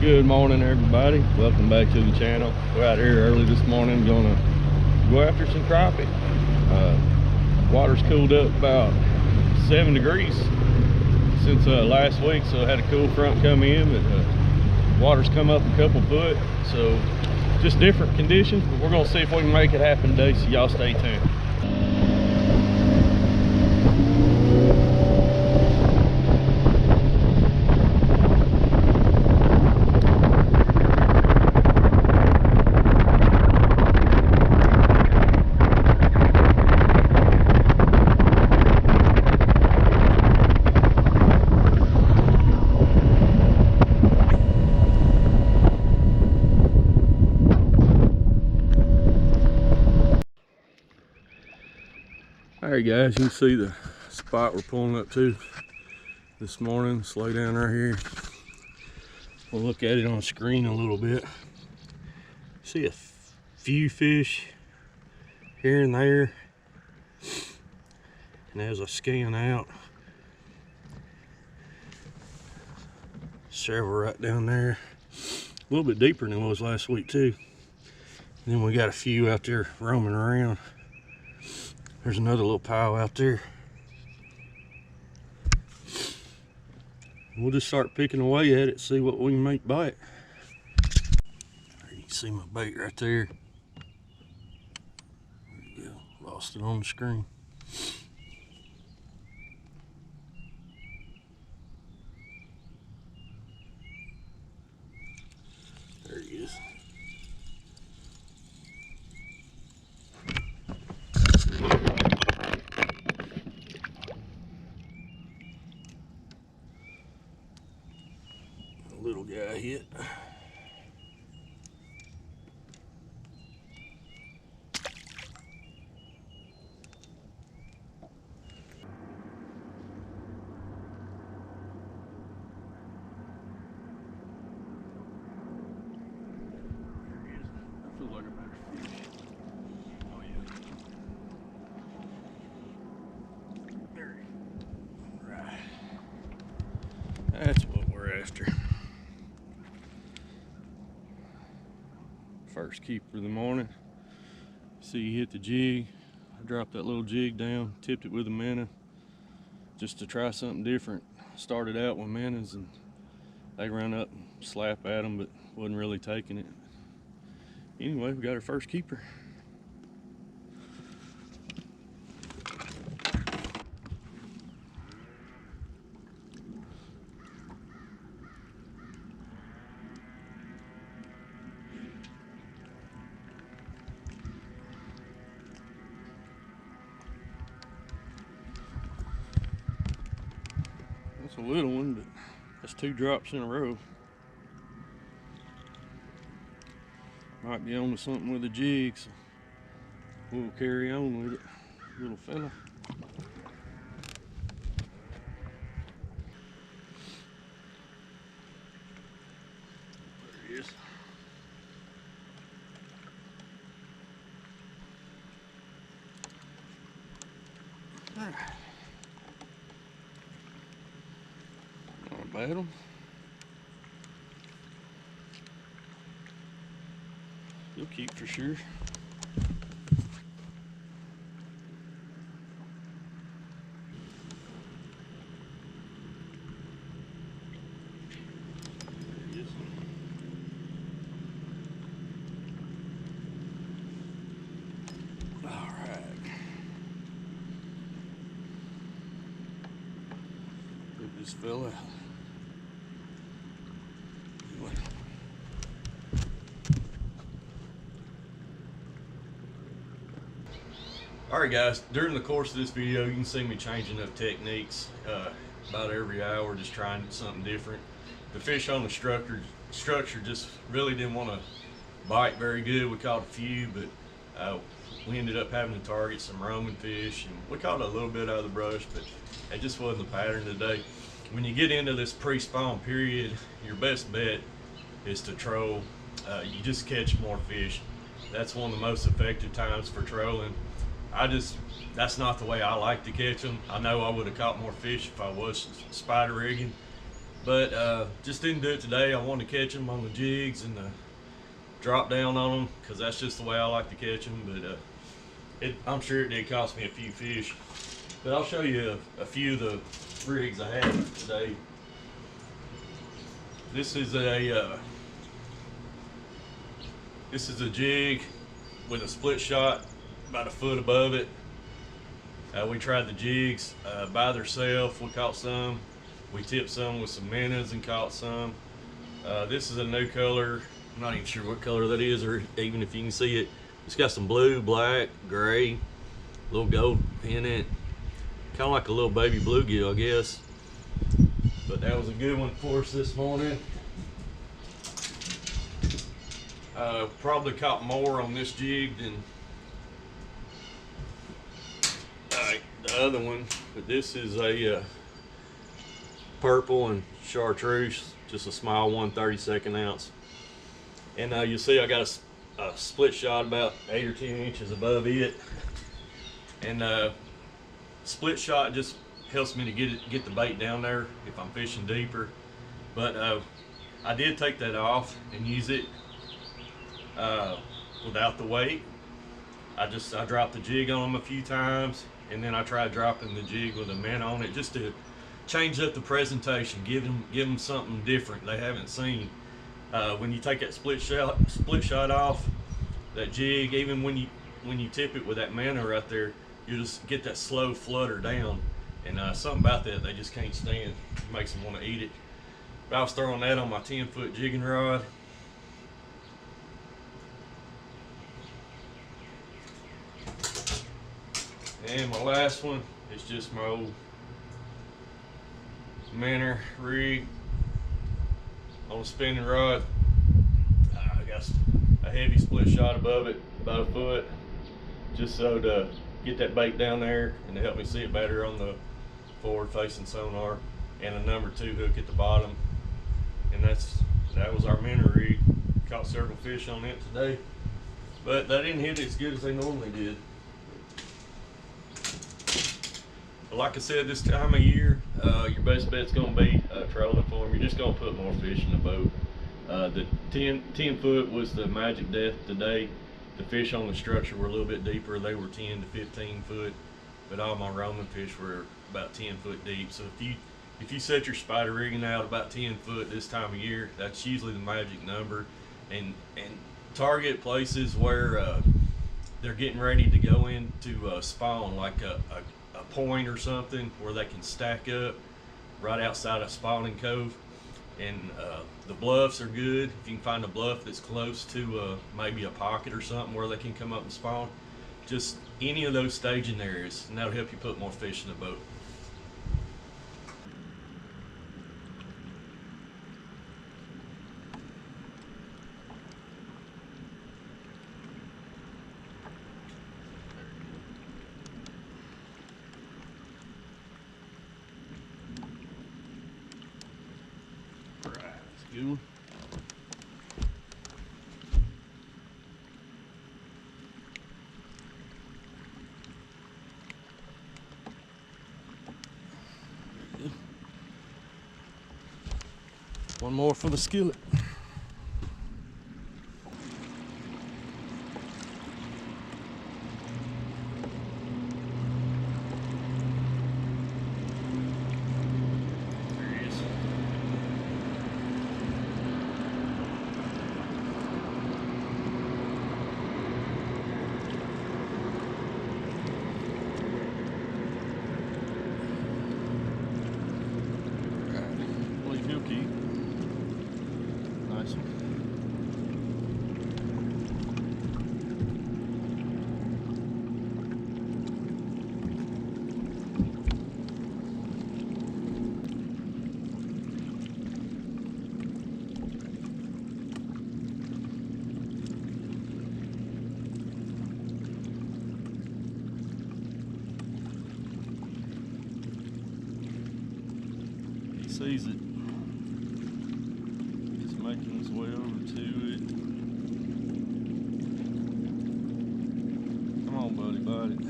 Good morning, everybody. Welcome back to the channel. We're out here early this morning, gonna go after some crappie. Water's cooled up about 7 degrees since last week, so I had a cool front come in, but water's come up a couple foot, so just different conditions, but we're gonna see if we can make it happen today, so y'all stay tuned. Alright guys, you can see the spot we're pulling up to this morning. Slow down right here. We'll look at it on the screen a little bit. See a few fish here and there. And as I scan out, several right down there. A little bit deeper than it was last week too. And then we got a few out there roaming around. There's another little pile out there. We'll just start picking away at it, see what we can make bite. You can see my bait right there. There you go. Lost it on the screen. There he is. Little guy hit. That feels like a better fish. Oh yeah. There. Right. That's what we're after. First keeper of the morning. See, you hit the jig. I dropped that little jig down, tipped it with a minnow just to try something different. Started out with minnows and they ran up and slap at them, but wasn't really taking it. Anyway, we got our first keeper. That's a little one, but that's 2 drops in a row. Might be on to something with a jig, so we'll carry on with it, little fella. There he is. All right. Bad one. He'll keep for sure. There he is. All right. Get this fella. Alright guys, during the course of this video you can see me changing up techniques about every hour, just trying something different. The fish on the structure just really didn't want to bite very good. We caught a few, but we ended up having to target some roaming fish, and we caught a little bit out of the brush, but it just wasn't the pattern today. When you get into this pre-spawn period, your best bet is to troll. You just catch more fish. That's one of the most effective times for trolling. That's not the way I like to catch them. I know I would have caught more fish if I was spider rigging, But just didn't do it today. I wanted to catch them on the jigs and drop down on them because that's just the way I like to catch them. But I'm sure it did cost me a few fish. But I'll show you a few of the rigs I had today. This is a jig with a split shot about a foot above it. We tried the jigs by themselves. We caught some. We tipped some with some minnows and caught some. This is a new color. I'm not even sure what color that is, or even if you can see it. It's got some blue, black, gray, little gold in it. Kind of like a little baby bluegill, I guess. But that was a good one for us this morning. Probably caught more on this jig than the other one, but this is a purple and chartreuse, just a small one, 32nd ounce. And you see I got a split shot about 8 or 10 inches above it. And split shot just helps me to get the bait down there if I'm fishing deeper. But I did take that off and use it without the weight. I dropped the jig on them a few times, and then I tried dropping the jig with a minnow on it just to change up the presentation, give them something different they haven't seen. When you take that split shot off, that jig, even when you tip it with that minnow right there, you just get that slow flutter down, and something about that they just can't stand. It makes them want to eat it. But I was throwing that on my 10-foot jigging rod. And my last one is just my old Manor rig on a spinning rod. I got a heavy split shot above it, about a foot, just so to get that bait down there and to help me see it better on the forward facing sonar, and a number 2 hook at the bottom. And that was our Manor rig. Caught several fish on it today, but they didn't hit as good as they normally did. Like I said, this time of year, your best bet's going to be trolling for them. You're just going to put more fish in the boat. The 10 foot was the magic depth today. The fish on the structure were a little bit deeper. They were 10 to 15 foot, but all my Roman fish were about 10 foot deep. So if you set your spider rigging out about 10 foot this time of year, that's usually the magic number. And target places where they're getting ready to go into spawn, like a point or something where they can stack up right outside of spawning cove. And the bluffs are good. If you can find a bluff that's close to maybe a pocket or something where they can come up and spawn, just any of those staging areas, and that'll help you put more fish in the boat. Good one. One more for the skillet. Nice one. He sees it. Making his way over to it. Come on, buddy, bite it.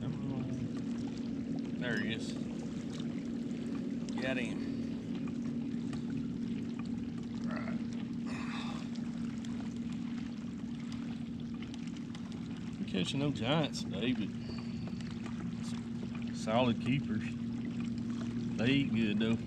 Come on. There he is. Got him. Right. I'm catching no giants today, but solid keepers. They eat good though.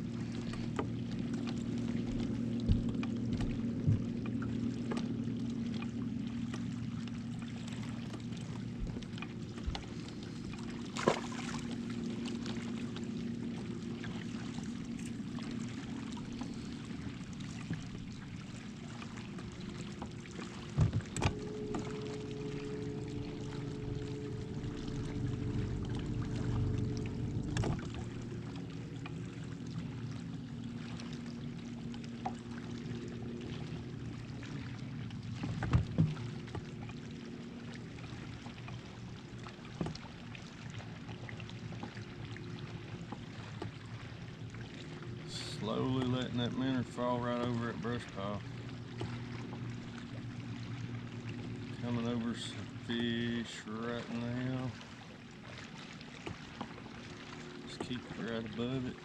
Slowly letting that minnow fall right over that brush pile. Coming over some fish right now. Just keep it right above it.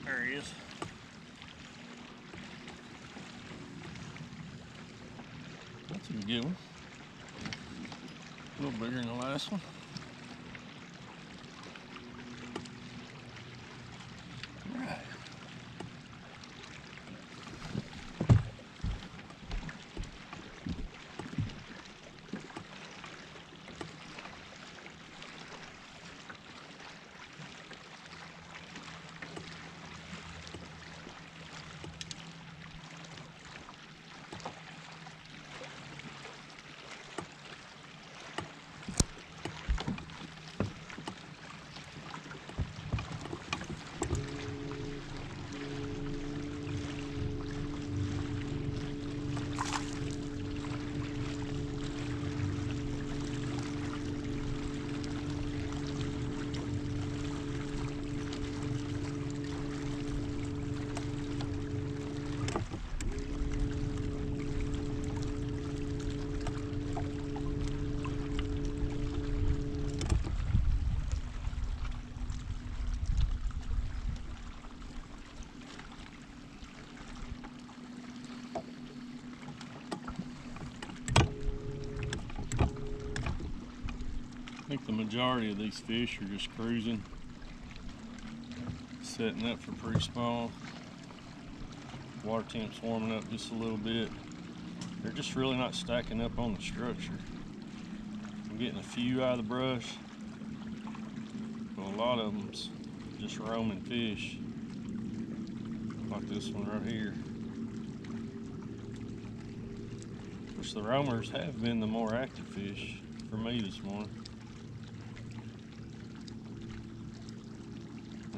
There he is. That's a good one. A little bigger than the last one. I think the majority of these fish are just cruising, setting up for pre-spawn. Water temp's warming up just a little bit. They're just really not stacking up on the structure. I'm getting a few out of the brush, but a lot of them's just roaming fish, like this one right here. Of course, the roamers have been the more active fish for me this morning.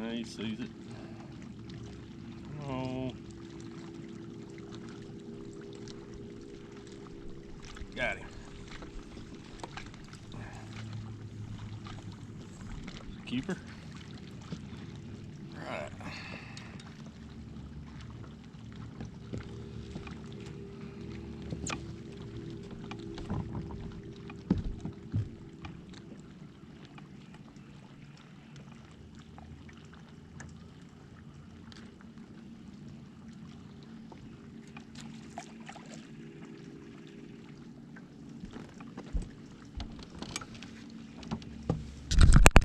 Now he sees it. Oh. Got him. Keeper.